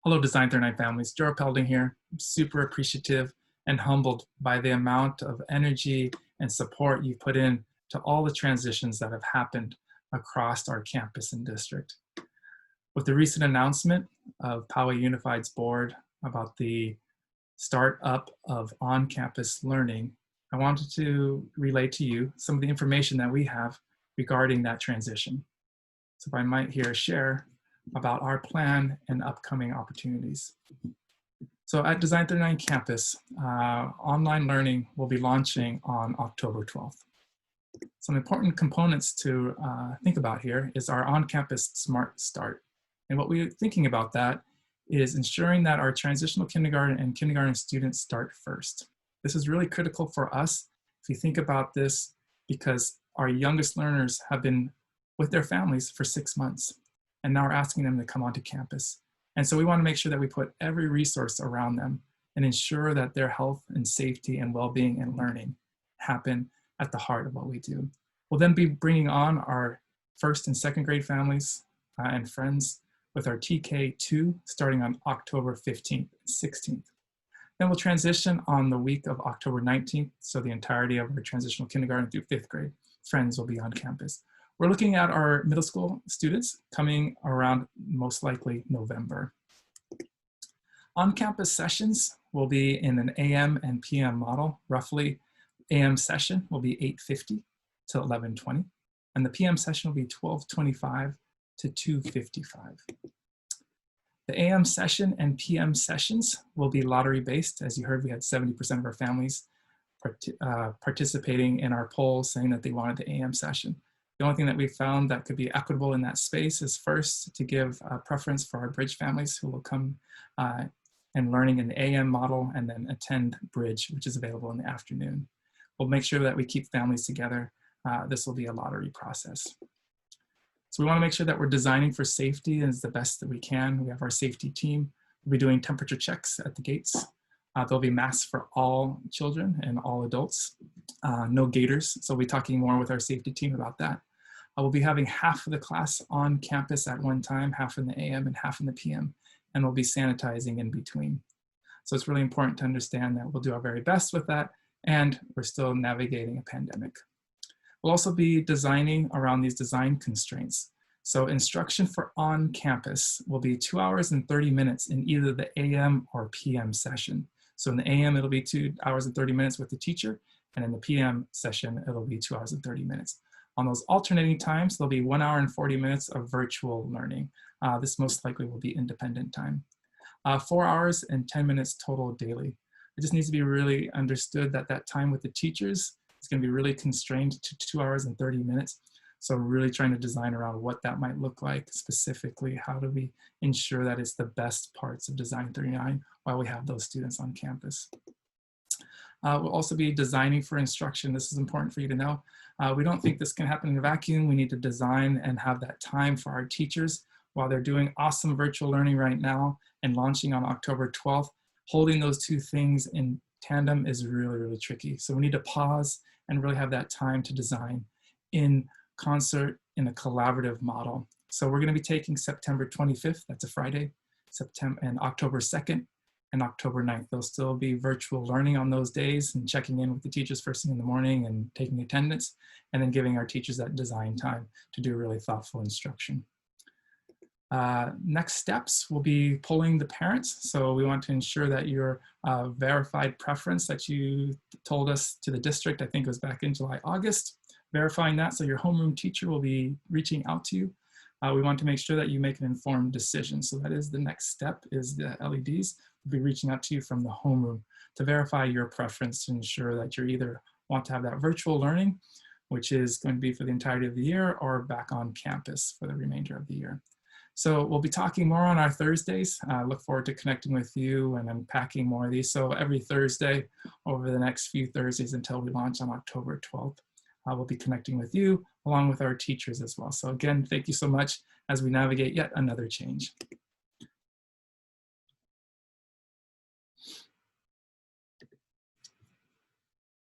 Hello, Design 39 families. Joe Pelding here. I'm super appreciative and humbled by the amount of energy and support you've put in to all the transitions that have happened across our campus and district. With the recent announcement of Poway Unified's board about the start up of on-campus learning, I wanted to relay to you some of the information that we have regarding that transition. So if I might here share about our plan and upcoming opportunities. So at Design 39 campus, online learning will be launching on October 12th. Some important components to think about here is our on-campus Smart Start. And what we're thinking about that is ensuring that our transitional kindergarten and kindergarten students start first. This is really critical for us if you think about this, because our youngest learners have been with their families for 6 months. And now we're asking them to come onto campus. And so we want to make sure that we put every resource around them and ensure that their health and safety and well-being and learning happen at the heart of what we do. We'll then be bringing on our first and second grade families and friends with our TK2 starting on October 15th and 16th. Then we'll transition on the week of October 19th, so the entirety of our transitional kindergarten through 5th grade friends will be on campus. We're looking at our middle school students coming around most likely November. On-campus sessions will be in an AM and PM model. Roughly, AM session will be 8:50 to 11:20, and the PM session will be 12:25 to 2:55. The AM session and PM sessions will be lottery-based. As you heard, we had 70% of our families participating in our poll saying that they wanted the AM session. The only thing that we found that could be equitable in that space is first to give a preference for our Bridge families who will come and learning in the AM model and then attend Bridge, which is available in the afternoon. We'll make sure that we keep families together. This will be a lottery process. So we want to make sure that we're designing for safety as the best that we can. We have our safety team. We'll be doing temperature checks at the gates. There'll be masks for all children and all adults. No gaiters, so we'll be talking more with our safety team about that. We'll be having half of the class on campus at one time, half in the AM and half in the PM, and we'll be sanitizing in between. So it's really important to understand that we'll do our very best with that, and we're still navigating a pandemic. We'll also be designing around these design constraints. So instruction for on campus will be 2 hours and 30 minutes in either the AM or PM session. So in the AM, it'll be 2 hours and 30 minutes with the teacher, and in the PM session, it'll be 2 hours and 30 minutes. On those alternating times, there'll be 1 hour and 40 minutes of virtual learning. This most likely will be independent time. 4 hours and 10 minutes total daily. It just needs to be really understood that that time with the teachers is going to be really constrained to 2 hours and 30 minutes. So really trying to design around what that might look like specifically. How do we ensure that it's the best parts of Design 39 while we have those students on campus? We'll also be designing for instruction. This is important for you to know. We don't think this can happen in a vacuum. We need to design and have that time for our teachers while they're doing awesome virtual learning right now and launching on October 12th. Holding those two things in tandem is really, really tricky. So we need to pause and really have that time to design in concert in a collaborative model. So we're going to be taking September 25th, that's a Friday, and October 2nd and October 9th. There'll still be virtual learning on those days and checking in with the teachers first thing in the morning and taking attendance, and then giving our teachers that design time to do really thoughtful instruction. Next steps will be polling the parents. So we want to ensure that your verified preference that you told us to the district, I think it was back in July, August, verifying that. So your homeroom teacher will be reaching out to you. We want to make sure that you make an informed decision. So that is the next step, is the LEDs will be reaching out to you from the homeroom to verify your preference to ensure that you either want to have that virtual learning, which is going to be for the entirety of the year, or back on campus for the remainder of the year. So we'll be talking more on our Thursdays. Look forward to connecting with you and unpacking more of these. So every Thursday over the next few Thursdays until we launch on October 12th. We'll be connecting with you along with our teachers as well. So again, thank you so much as we navigate yet another change.